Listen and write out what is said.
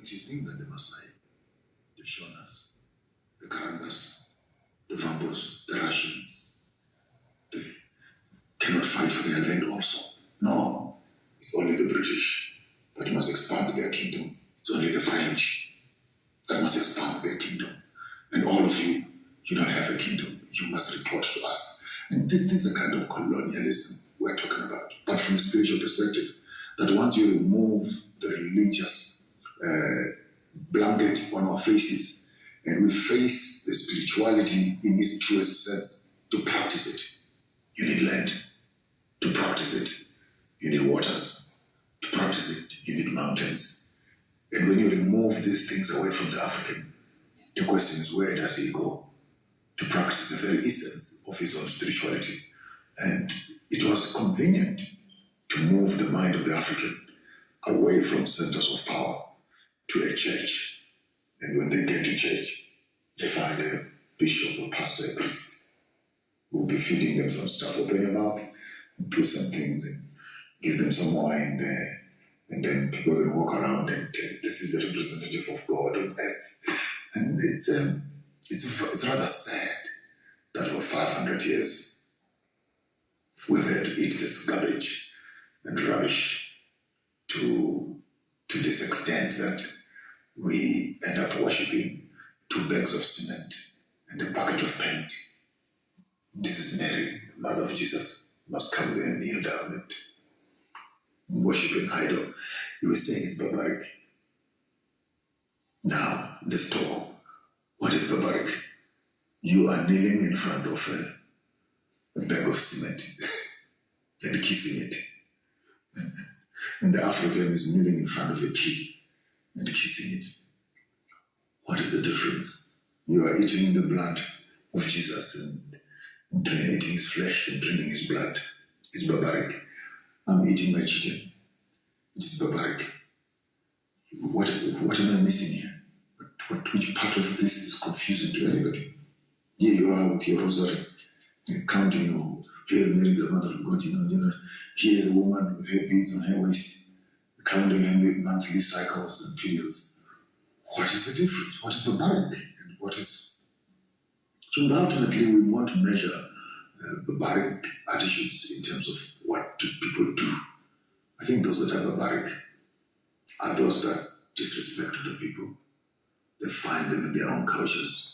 It is being that the Maasai, the Shonas, the Karangas, the Vambos, the Russians, they cannot fight for their land also. No, it's only the British that must expand their kingdom. It's only the French that must expand their kingdom. And all of you, you don't have a kingdom. You must report to us. And this is a kind of colonialism we're talking about. But from a spiritual perspective, that once you remove the religious blanket on our faces and we face the spirituality in its truest sense, to practice it, you need land. To practice it, you need waters. To practice it, you need mountains. And when you remove these things away from the African, the question is, where does he go to practice the very essence of his own spirituality? And it was convenient to move the mind of the African away from centers of power to a church. And when they get to church, they find a bishop or pastor, a priest, who will be feeding them some stuff. Open your mouth, do some things, and give them some wine there. And then people will walk around and this is the representative of God on earth. And it's rather sad that for 500 years we've had to eat this garbage and rubbish to this extent that we end up worshipping 2 bags of cement and a bucket of paint. This is Mary, the mother of Jesus, must come there and kneel down and worship an idol. You were saying it's barbaric. Now, let's talk. What is barbaric? You are kneeling in front of a bag of cement and kissing it. And the African is kneeling in front of a tree and kissing it. What is the difference? You are eating the blood of Jesus and eating his flesh and drinking his blood. It's barbaric. I'm eating my chicken. It's barbaric. What am I missing here? Which part of this is confusing to anybody? Here you are with your rosary, counting your Hail Mary, the Mother of God, you know. Here the woman with her beads on her waist, counting her monthly cycles and periods. What is the difference? What is barbaric? And what is... So ultimately we want to measure barbaric attitudes in terms of what do people do. I think those that are barbaric are those that disrespect other people. They find them in their own cultures.